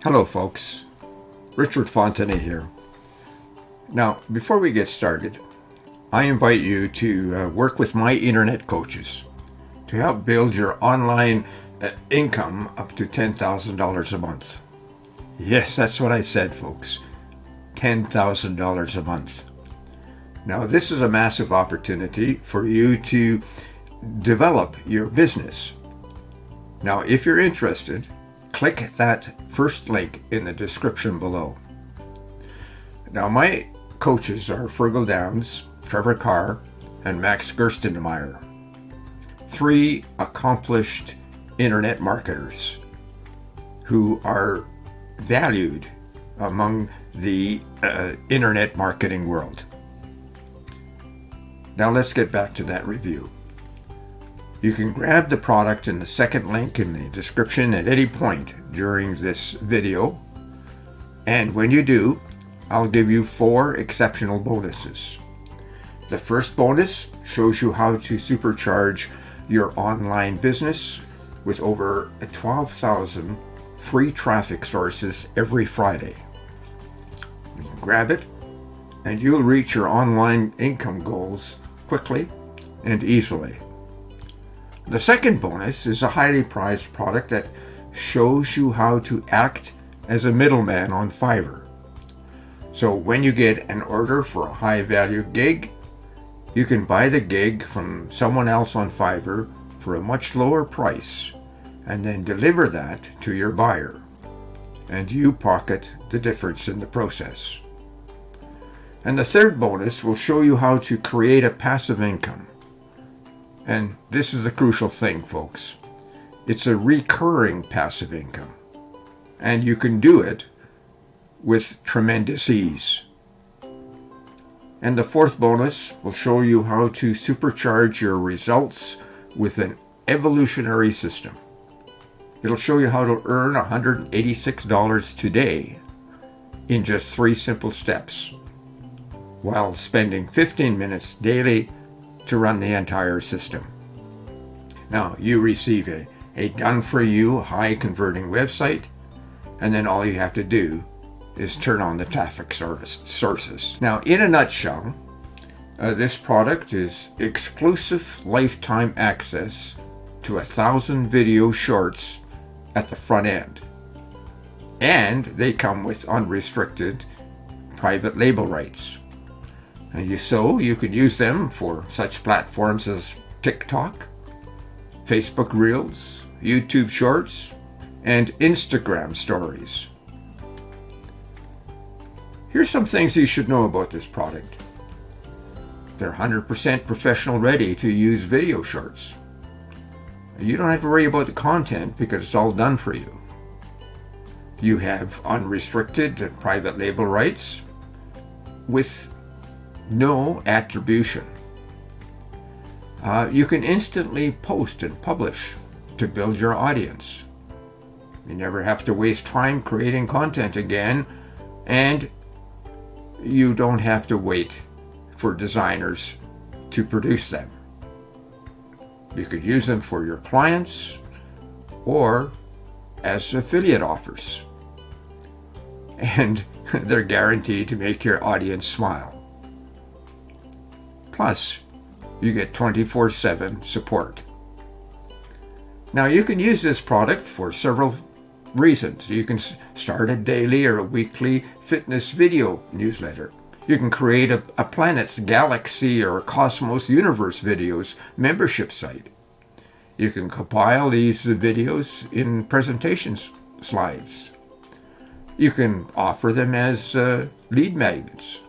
Hello folks, Richard Fontenay here. Now, before we get started, I invite you to work with my internet coaches to help build your online income up to $10,000 a month. Yes, that's what I said, folks. $10,000 a month. Now, this is a massive opportunity for you to develop your business. Now, if you're interested, click that first link in the description below. Now, my coaches are Fergal Downs, Trevor Carr, and Max Gerstenmeier, three accomplished internet marketers who are valued among the internet marketing world. Now, let's get back to that review. You can grab the product in the second link in the description at any point during this video. And when you do, I'll give you 4 exceptional bonuses. The first bonus shows you how to supercharge your online business with over 12,000 free traffic sources every Friday. You can grab it and you'll reach your online income goals quickly and easily. The second bonus is a highly prized product that shows you how to act as a middleman on Fiverr. So when you get an order for a high value gig, you can buy the gig from someone else on Fiverr for a much lower price and then deliver that to your buyer. And you pocket the difference in the process. And the third bonus will show you how to create a passive income. And this is the crucial thing, folks. It's a recurring passive income. And you can do it with tremendous ease. And the fourth bonus will show you how to supercharge your results with an evolutionary system. It'll show you how to earn $186 today in just 3 simple steps, while spending 15 minutes daily to run the entire system. Now, you receive a done-for-you, high-converting website, and then all you have to do is turn on the traffic sources. Now, in a nutshell, this product is exclusive lifetime access to 1,000 video shorts at the front end. And they come with unrestricted private label rights. And so you can use them for such platforms as TikTok, Facebook Reels, YouTube Shorts, and Instagram Stories. Here's some things you should know about this product. They're 100% professional ready to use video shorts. You don't have to worry about the content because it's all done for you. You have unrestricted private label rights with no attribution. You can instantly post and publish to build your audience. You never have to waste time creating content again, and you don't have to wait for designers to produce them. You could use them for your clients or as affiliate offers. And they're guaranteed to make your audience smile. Plus, you get 24/7 support. Now, you can use this product for several reasons. You can start a daily or a weekly fitness video newsletter. You can create a planet's galaxy or cosmos universe videos membership site. You can compile these videos in presentation slides. You can offer them as lead magnets.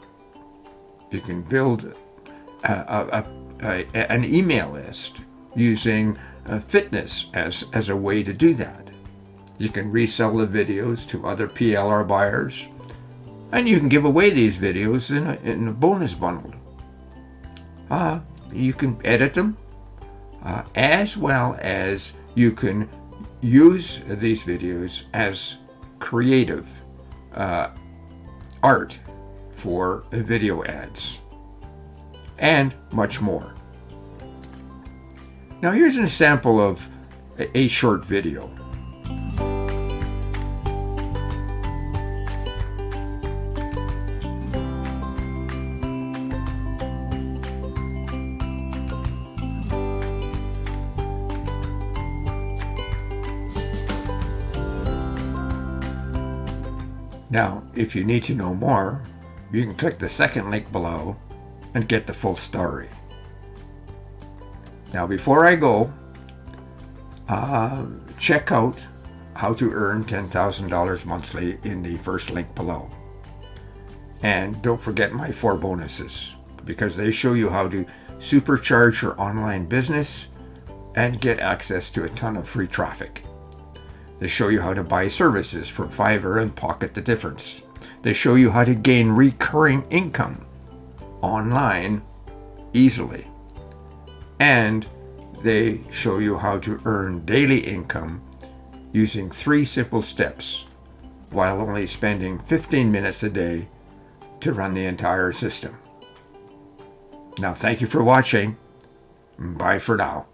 You can build an email list using fitness as a way to do that. You can resell the videos to other PLR buyers, and you can give away these videos in a bonus bundle. You can edit them, as well as you can use these videos as creative art for video ads, and much more. Now here's an example of a short video. Now, if you need to know more, you can click the second link below and get the full story. Now, before I go, check out how to earn $10,000 monthly in the first link below. And don't forget my 4 bonuses, because they show you how to supercharge your online business and get access to a ton of free traffic. They show you how to buy services from Fiverr and pocket the difference. They show you how to gain recurring income online easily. And they show you how to earn daily income using 3 simple steps while only spending 15 minutes a day to run the entire system. Now, thank you for watching. Bye for now.